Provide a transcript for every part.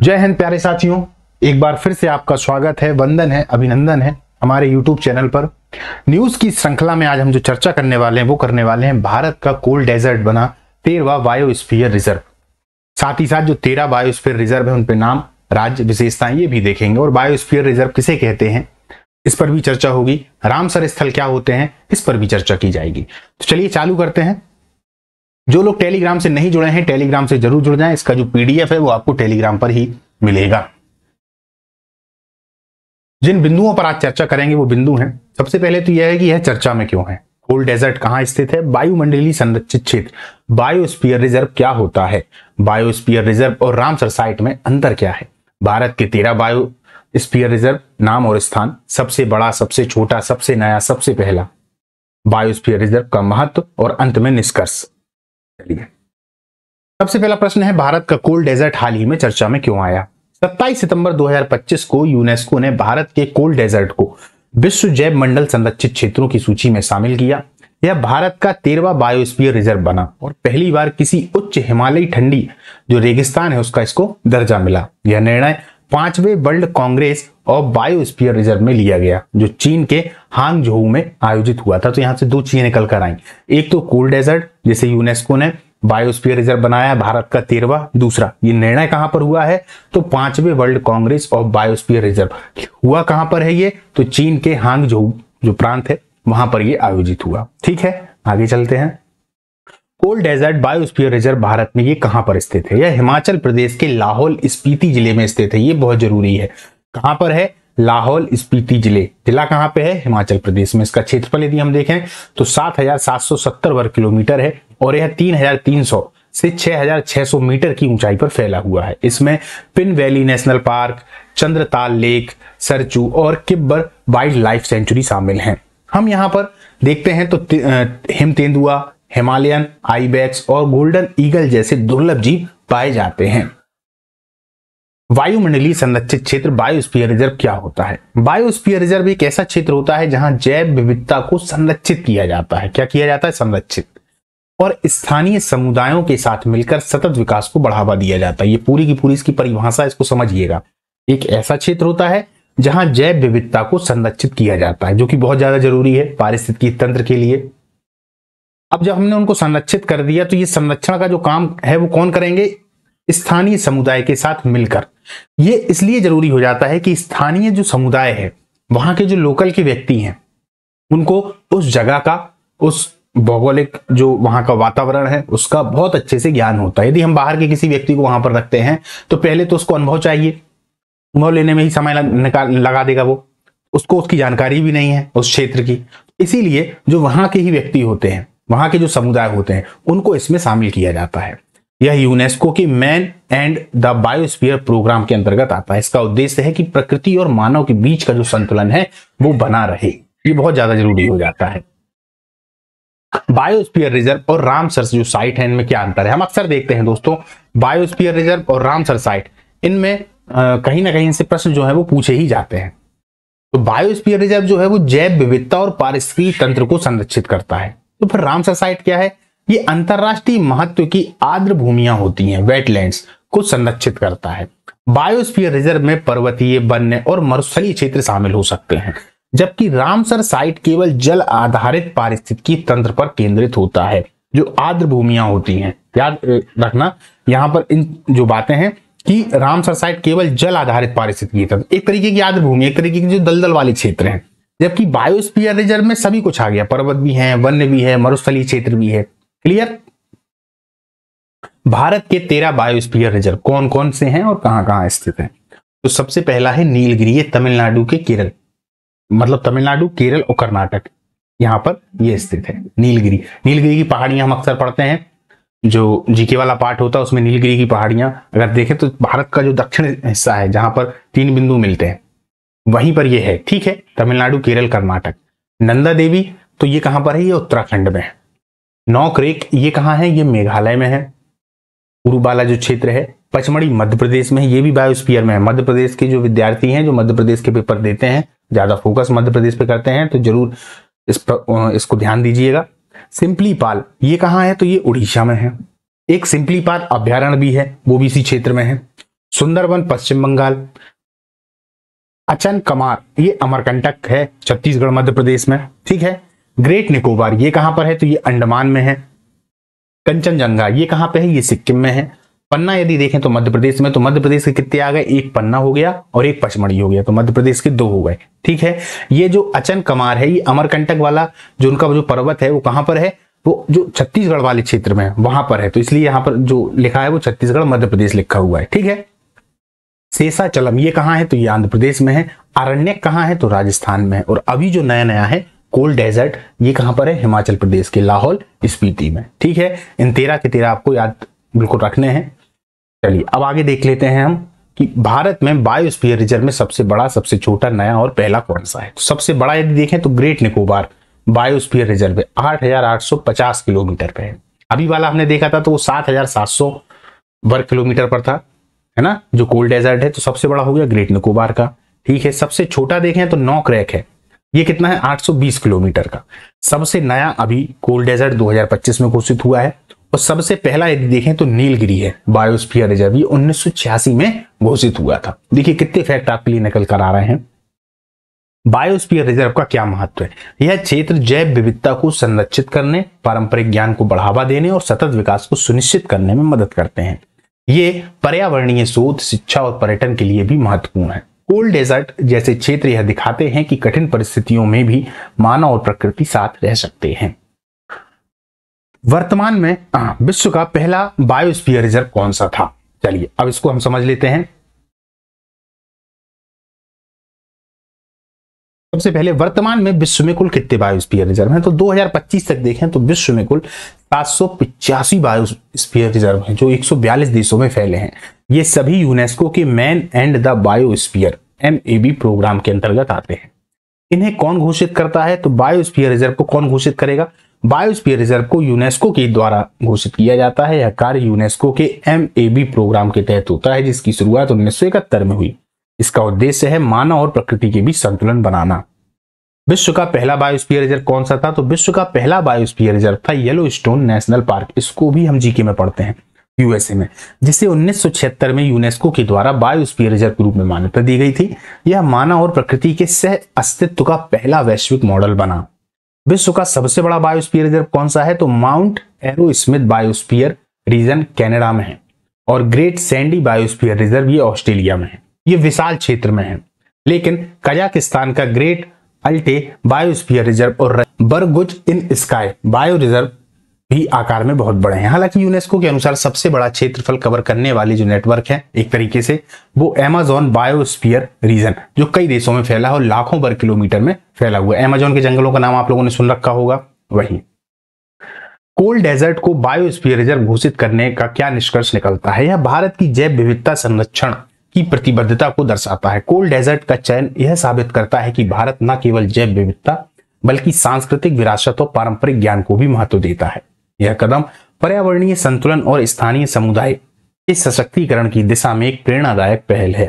जय हिंद प्यारे साथियों, एक बार फिर से आपका स्वागत है, वंदन है, अभिनंदन है हमारे YouTube चैनल पर। न्यूज की श्रृंखला में आज हम जो चर्चा करने वाले हैं वो करने वाले हैं भारत का कोल्ड डेजर्ट बना 13वां बायोस्फीयर रिजर्व। साथ ही साथ जो 13 बायोस्फीयर रिजर्व है उन पे नाम, राज्य, विशेषताएं ये भी देखेंगे और बायोस्फीयर रिजर्व किसे कहते हैं इस पर भी चर्चा होगी। रामसर स्थल क्या होते हैं इस पर भी चर्चा की जाएगी। तो चलिए चालू करते हैं। जो लोग टेलीग्राम से नहीं जुड़े हैं टेलीग्राम से जरूर जुड़ जाएं। इसका जो पीडीएफ है वो आपको टेलीग्राम पर ही मिलेगा। जिन बिंदुओं पर आज चर्चा करेंगे वो बिंदु हैं। सबसे पहले तो यह है कि यह चर्चा में क्यों है। कोल्ड डेजर्ट कहां स्थित है? वायुमंडलीय संरक्षित क्षेत्र बायोस्फीयर रिजर्व क्या होता है? बायोस्फीयर रिजर्व और रामसर साइट में अंतर क्या है? भारत के 13 बायोस्फीयर रिजर्व, नाम और स्थान, सबसे बड़ा, सबसे छोटा, सबसे नया, सबसे पहला बायोस्फीयर रिजर्व का महत्व और अंत में निष्कर्ष। चलिए, सबसे पहला प्रश्न है, भारत का कोल्ड डेजर्ट हाल ही में चर्चा में क्यों आया? 27 सितंबर 2025 को यूनेस्को ने भारत के कोल्ड डेजर्ट को विश्व जैव मंडल संरक्षित क्षेत्रों की सूची में शामिल किया। यह भारत का 13वां बायोस्फीयर रिजर्व बना और पहली बार किसी उच्च हिमालयी ठंडी जो रेगिस्तान है उसका इसको दर्जा मिला। यह निर्णय 5वें world congress of biosphere reserve में लिया गया जो चीन के हांगझोउ में आयोजित हुआ था। तो यहां से दो चीजें निकल कर आई, एक तो कोल्ड डेजर्ट जिसे यूनेस्को ने बायोस्फीयर रिजर्व बनाया भारत का 13वां, दूसरा ये निर्णय कहां पर हुआ है तो 5वें world congress of biosphere reserve हुआ कहां पर है ये तो चीन के हांगझोउ जो प्रांत है वहां पर ये आयोजित हुआ। ठीक है, आगे चलते हैं। Cold desert biosphere reserve Bharat में ये कहां पर स्थित है? यह हिमाचल प्रदेश के लाहौल स्पीति जिले में स्थित है। ये बहुत जरूरी है। कहां पर है? लाहौल स्पीति जिला कहां पे है? हिमाचल प्रदेश में। इसका क्षेत्रफल यदि हम देखें तो 7,770 वर्ग किलोमीटर है और यह 3,300 से 6,600 मीटर की ऊंचाई पर फैला हुआ है। इसमें pin valley national park, Chandratal lake, Sarchu और किब्बर वाइल्ड लाइफ सेंचुरी शामिल हैं। हम यहाँ पर देखते हैं तो हिम तेंदुआ, हिमालयन आइबेक्स और गोल्डन ईगल जैसे दुर्लभ जीव पाए जाते हैं। वायुमंडलीय संरक्षित क्षेत्र बायोस्फीयर रिजर्व क्या होता है? बायोस्फीयर रिजर्व एक ऐसा क्षेत्र होता है जहां जैव विविधता को संरक्षित किया जाता है। क्या किया जाता है? संरक्षित। और स्थानीय समुदायों के साथ मिलकर सतत विकास को बढ़ावा दिया जाता है। ये पूरी की पूरी इसकी परिभाषा, इसको समझिएगा। एक ऐसा क्षेत्र होता है जहां जैव विविधता को संरक्षित किया जाता है जो कि बहुत ज्यादा जरूरी है पारिस्थितिकी तंत्र के लिए। अब जब हमने उनको संरक्षित कर दिया तो ये संरक्षण का जो काम है वो कौन करेंगे? स्थानीय समुदाय के साथ मिलकर। ये इसलिए जरूरी हो जाता है कि स्थानीय जो समुदाय है, वहां के जो लोकल के व्यक्ति हैं, उनको उस जगह का, उस भौगोलिक जो वहां का वातावरण है उसका बहुत अच्छे से ज्ञान होता है। यदि हम बाहर के किसी व्यक्ति को वहां पर रखते हैं तो पहले तो उसको अनुभव चाहिए, अनुभव लेने में ही समय लगा देगा वो, उसको उसकी जानकारी भी नहीं है उस क्षेत्र की। इसीलिए जो वहां के ही व्यक्ति होते हैं, वहां के जो समुदाय होते हैं, उनको इसमें शामिल किया जाता है। यह यूनेस्को की man and the biosphere programme के अंतर्गत आता है। इसका उद्देश्य है कि प्रकृति और मानव के बीच का जो संतुलन है वो बना रहे। ये बहुत ज्यादा जरूरी हो जाता है। बायोस्फीयर रिजर्व और रामसर जो साइट है इनमें क्या अंतर है? हम अक्सर देखते हैं दोस्तों, बायोस्फीयर रिजर्व और रामसर साइट, इनमें कहीं ना कहीं से प्रश्न जो है वो पूछे ही जाते हैं। तो बायोस्फीयर रिजर्व जो है वो जैव विविधता और पारिस्थितिकी तंत्र को संरक्षित करता है। तो फिर रामसर साइट क्या है? ये अंतरराष्ट्रीय महत्व की आर्द्र भूमियां होती हैं, वेटलैंड्स को संरक्षित करता है। बायोस्फीयर रिजर्व में पर्वतीय, वन्य और मरुस्थलीय क्षेत्र शामिल हो सकते हैं, जबकि रामसर साइट केवल जल आधारित पारिस्थितिकी तंत्र पर केंद्रित होता है। जो आर्द्र भूमियां होती हैं, याद रखना यहां पर इन जो बातें हैं कि रामसर साइट केवल जल आधारित पारिस्थितिकी तंत्र, एक तरीके की आर्द्र भूमि, एक तरीके की जो दलदल वाले क्षेत्र हैं। जबकि बायोस्फीयर रिजर्व में सभी कुछ आ गया, पर्वत भी है, वन्य भी है, मरुस्थलीय क्षेत्र भी है। क्लियर? भारत के 13 बायोस्फीयर रिजर्व कौन कौन से हैं और कहां कहां स्थित हैं? तो सबसे पहला है नीलगिरी, ये तमिलनाडु के केरल, मतलब तमिलनाडु, केरल और कर्नाटक, यहां पर ये स्थित है नीलगिरी। नीलगिरी की पहाड़ियां हम अक्सर पढ़ते हैं, जो जीके वाला पार्ट होता है उसमें नीलगिरी की पहाड़ियां अगर देखें तो भारत का जो दक्षिण हिस्सा है जहां पर 3 बिंदु मिलते हैं वहीं पर ये है। ठीक है, तमिलनाडु, केरल, कर्नाटक। नंदा देवी तो ये कहां पर है? ये उत्तराखंड में है। नौकरेक ये कहां है? ये मेघालय में है। उरुबाला जो क्षेत्र है, पचमढ़ी मध्य प्रदेश में है, ये भी बायोस्फीयर में है। मध्य प्रदेश के जो विद्यार्थी हैं जो मध्य प्रदेश के पेपर देते हैं, ज्यादा फोकस मध्य प्रदेश पे करते हैं, तो जरूर इसको ध्यान दीजिएगा। सिंपलीपाल ये कहां है? तो ये उड़ीसा में है। एक सिंपलीपाल अभ्यारण्य भी है, वो भी इसी क्षेत्र में है। सुंदरबन पश्चिम बंगाल, अचन कमार ये अमरकंटक है छत्तीसगढ़ मध्य प्रदेश में, ठीक है। ग्रेट निकोबार ये कहां पर है, तो ये अंडमान में है। कंचनजंगा ये कहां पे है, ये सिक्किम में है। पन्ना यदि देखें तो मध्य प्रदेश में, तो मध्य प्रदेश के कितने आ गए, एक पन्ना हो गया और एक पचमढ़ी हो गया, तो मध्य प्रदेश के 2 हो गए, ठीक है। ये जो अचन कमार है, ये अमरकंटक वाला जो उनका जो पर्वत है वो कहां पर है, वो जो छत्तीसगढ़ वाले क्षेत्र में वहां पर है, तो इसलिए यहां पर जो लिखा है वो छत्तीसगढ़ मध्य प्रदेश लिखा हुआ है, ठीक है। शेषाचलम ये कहां है, तो ये आंध्र प्रदेश में है। अरण्यक कहां है, तो राजस्थान में है। और अभी जो नया नया है कोल्ड डेजर्ट ये कहां पर है, हिमाचल प्रदेश के लाहौल स्पीति में, ठीक है। इन 13 के 13 आपको याद बिल्कुल रखने हैं। चलिए अब आगे देख लेते हैं हम कि भारत में बायोस्फीयर रिजर्व में सबसे बड़ा, सबसे छोटा, नया और पहला कौन सा है। तो सबसे बड़ा यदि देखें तो great Nicobar biosphere reserve 8,850 kilometre पे है। अभी वाला हमने देखा था तो वो 7,700 वर्ग किलोमीटर पर था, है ना, जो कोल्ड डेजर्ट है। तो सबसे बड़ा हो गया ग्रेट निकोबार का, ठीक है। सबसे छोटा देखें तो नॉक्रैक है, ये कितना है, 820 किलोमीटर का। सबसे नया अभी कोल्ड डेजर्ट 2025 में घोषित हुआ है। और सबसे पहला यदि देखें तो नीलगिरी है बायोस्फीयर रिजर्व, ये 1986 में घोषित हुआ था। देखिए कितने फैक्ट आपके लिए निकल कर आ रहे हैं। बायोस्फीयर रिजर्व का क्या महत्व है, यह क्षेत्र जैव विविधता को संरक्षित करने, पारंपरिक ज्ञान को बढ़ावा देने और सतत विकास को सुनिश्चित करने में मदद करते हैं। ये पर्यावरणीय शोध, शिक्षा और पर्यटन के लिए भी महत्वपूर्ण है। कोल्ड डेजर्ट जैसे क्षेत्र यह दिखाते हैं कि कठिन परिस्थितियों में भी मानव और प्रकृति साथ रह सकते हैं। वर्तमान में विश्व का पहला बायोस्फीयर रिजर्व कौन सा था, चलिए अब इसको हम समझ लेते हैं। सबसे पहले वर्तमान में विश्व में कुल कितने बायोस्फीयर रिजर्व हैं, तो 2025 तक देखें तो विश्व में कुल 785 बायोस्फीयर रिजर्व हैं जो 142 देशों में फैले हैं। ये सभी यूनेस्को के man and the biosphere MAB programme के अंतर्गत आते हैं। इन्हें कौन घोषित करता है, तो बायोस्फीयर रिजर्व को कौन घोषित करेगा, बायोस्फीयर रिजर्व को यूनेस्को के द्वारा घोषित किया जाता है। यह कार्य यूनेस्को के MAB प्रोग्राम के तहत होता है जिसकी शुरुआत 1971 में हुई। इसका उद्देश्य है मानव और प्रकृति के बीच संतुलन बनाना। विश्व का पहला बायोस्फीयर रिजर्व कौन सा था, तो विश्व का पहला बायोस्फीयर रिजर्व था येलोस्टोन नेशनल पार्क। इसको भी हम जीके में पढ़ते हैं, USA में, जिसे 1976 में यूनेस्को के द्वारा बायोस्फीयर रिजर्व के रूप में मान्यता दी गई थी। यह मानव और प्रकृति के सह अस्तित्व का पहला वैश्विक मॉडल बना। विश्व का सबसे बड़ा बायोस्फीयर रिजर्व कौन सा है, तो Mount Arrowsmith biosphere region Canada में है और ग्रेट सैंडी बायोस्फीयर रिजर्व ये ऑस्ट्रेलिया में है। ये विशाल क्षेत्र में है। लेकिन कजाकिस्तान का ग्रेट अल्टे बायोस्फीयर रिजर्व और बरगुज इन स्काई बायो रिजर्व भी आकार में बहुत बड़े हैं। हालांकि यूनेस्को के अनुसार सबसे बड़ा क्षेत्रफल कवर करने वाली जो नेटवर्क है एक तरीके से वो अमेज़न बायोस्फीयर रीजन जो कई देशों में फैला है और लाखों वर्ग किलोमीटर में फैला हुआ है। अमेज़न के जंगलों का नाम आप लोगों ने सुन रखा होगा, वही। कोल्ड डेजर्ट को बायोस्फीयर रिजर्व घोषित करने का क्या निष्कर्ष निकलता है, यह भारत की जैव विविधता संरक्षण की प्रतिबद्धता को दर्शाता है। कोल्ड डेजर्ट का चयन यह साबित करता है कि भारत न केवल जैव विविधता बल्कि सांस्कृतिक विरासत और पारंपरिक ज्ञान को भी महत्व देता है। यह कदम पर्यावरणीय संतुलन और स्थानीय समुदाय के सशक्तिकरण की दिशा में एक प्रेरणादायक पहल है।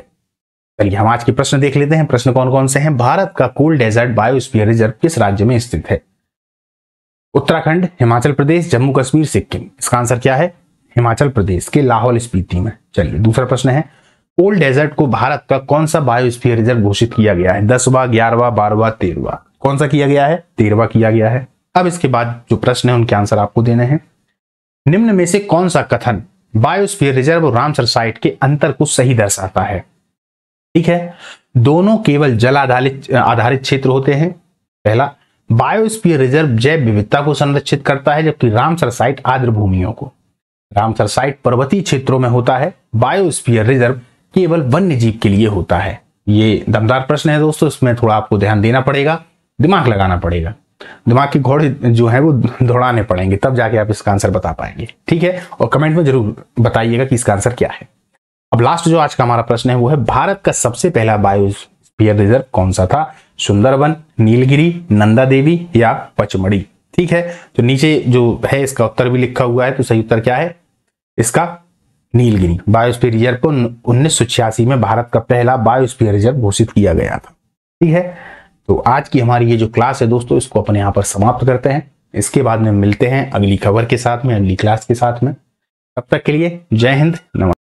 चलिए हम आज के प्रश्न देख लेते हैं। प्रश्न कौन कौन से हैं। भारत का कोल्ड डेजर्ट बायोस्फीयर रिजर्व किस राज्य में स्थित है? उत्तराखंड, हिमाचल प्रदेश, जम्मू कश्मीर, सिक्किम। इसका आंसर क्या है? हिमाचल प्रदेश के लाहौल स्पीति में। चलिए दूसरा प्रश्न है, कोल्ड डेजर्ट को भारत का कौन सा बायोस्फीयर रिजर्व घोषित किया गया है? 10वां, 11वां, 12वां, 13वां? कौन सा किया गया है? 13वां किया गया है। अब इसके बाद जो प्रश्न है उनके आंसर आपको देने हैं। निम्न में से कौन सा कथन बायोस्फीयर रिजर्व और रामसर साइट के अंतर को सही दर्शाता है? ठीक है, दोनों केवल जल आधारित क्षेत्र होते हैं। पहला, बायोस्फीयर रिजर्व जैव विविधता को संरक्षित करता है जबकि रामसर साइट आर्द्र भूमियों को। रामसर साइट पर्वतीय क्षेत्रों में होता है, बायोस्फीयर रिजर्व केवल वन्य जीव के लिए होता है। ये दमदार प्रश्न है दोस्तों, इसमें थोड़ा आपको ध्यान देना पड़ेगा, दिमाग लगाना पड़ेगा, दिमाग के घोड़े जो है वो दौड़ाने पड़ेंगे, तब जाके आप इसका आंसर बता पाएंगे। ठीक है, और कमेंट में जरूर बताइएगा कि इसका आंसर क्या है। अब लास्ट जो आज का हमारा प्रश्न है वो है, भारत का सबसे पहला बायोस्फीयर रिजर्व कौन सा था? सुंदरबन, नीलगिरी, नंदा देवी या पचमढ़ी? ठीक है, तो नीचे जो है इसका उत्तर भी लिखा हुआ है, तो सही उत्तर क्या है इसका? नीलगिरी। बायोस्फीयर रिजर्व को 1986 में भारत का पहला बायोस्फीयर रिजर्व घोषित किया गया था। ठीक है, तो आज की हमारी ये जो क्लास है दोस्तों, इसको अपन यहाँ पर समाप्त करते हैं। इसके बाद में मिलते हैं अगली खबर के साथ में, अगली क्लास के साथ में। तब तक के लिए जय हिंद, नमस्कार।